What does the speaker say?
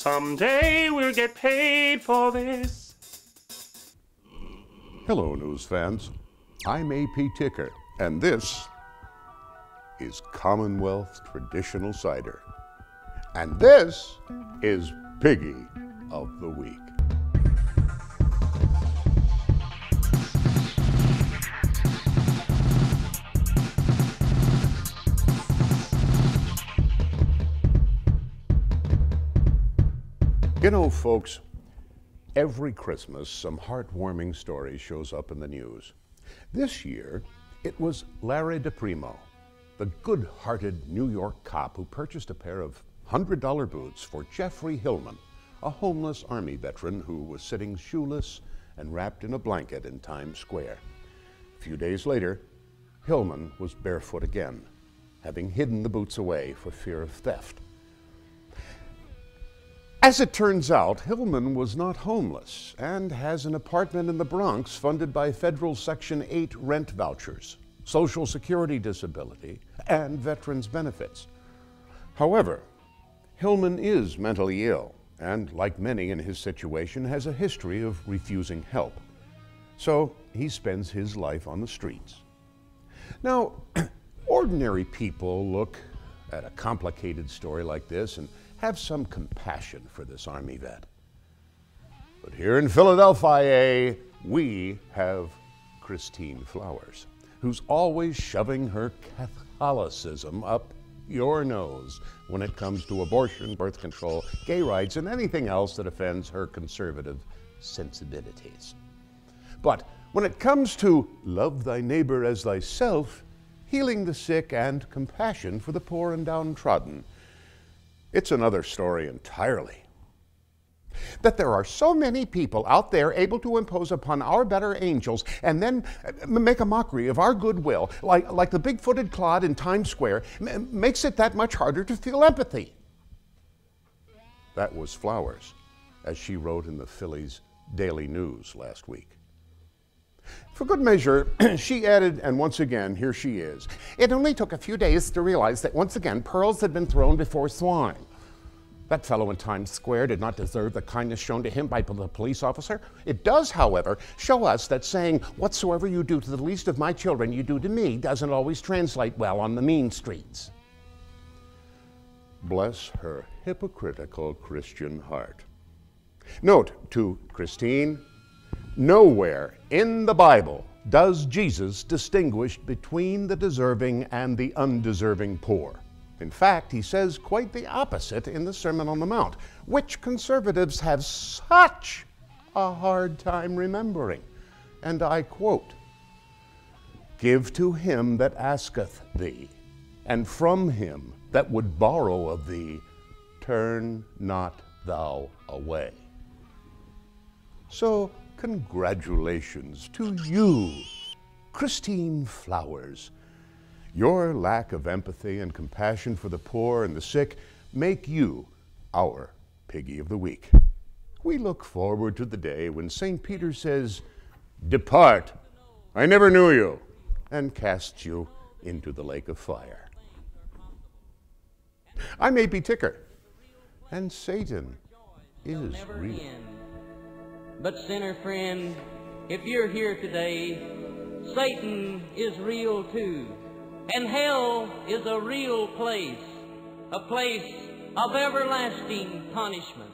Someday we'll get paid for this. Hello, news fans. I'm A.P. Ticker, and this is Commonwealth Traditional Cider. And this is Piggie of the Week. You know, folks, every Christmas some heartwarming story shows up in the news. This year, it was Larry DiPrimo, the good-hearted New York cop who purchased a pair of $100 boots for Jeffrey Hillman, a homeless Army veteran who was sitting shoeless and wrapped in a blanket in Times Square. A few days later, Hillman was barefoot again, having hidden the boots away for fear of theft. As it turns out, Hillman was not homeless and has an apartment in the Bronx funded by federal Section 8 rent vouchers, Social Security disability, and veterans benefits. However, Hillman is mentally ill and, like many in his situation, has a history of refusing help. So he spends his life on the streets. Now, ordinary people look at a complicated story like this and have some compassion for this Army vet. But here in Philadelphia, we have Christine Flowers, who's always shoving her Catholicism up your nose when it comes to abortion, birth control, gay rights, and anything else that offends her conservative sensibilities. But when it comes to love thy neighbor as thyself, healing the sick, and compassion for the poor and downtrodden, it's another story entirely. That there are so many people out there able to impose upon our better angels and then make a mockery of our goodwill, like the big-footed clod in Times Square, makes it that much harder to feel empathy. That was Flowers, as she wrote in the Phillies Daily News last week. For good measure, she added, and once again, here she is. It only took a few days to realize that once again, pearls had been thrown before swine. That fellow in Times Square did not deserve the kindness shown to him by the police officer. It does, however, show us that saying, "Whatsoever you do to the least of my children, you do to me," doesn't always translate well on the mean streets. Bless her hypocritical Christian heart. Note to Christine, nowhere in the Bible does Jesus distinguish between the deserving and the undeserving poor. In fact, he says quite the opposite in the Sermon on the Mount, which conservatives have such a hard time remembering. And I quote, "Give to him that asketh thee, and from him that would borrow of thee, turn not thou away." So, congratulations to you, Christine Flowers. Your lack of empathy and compassion for the poor and the sick make you our Piggie of the Week. We look forward to the day when St. Peter says, "Depart, I never knew you," and casts you into the lake of fire. I'm A.P. Ticker, and Satan is real. But sinner friend, if you're here today, Satan is real too. And hell is a real place, a place of everlasting punishment.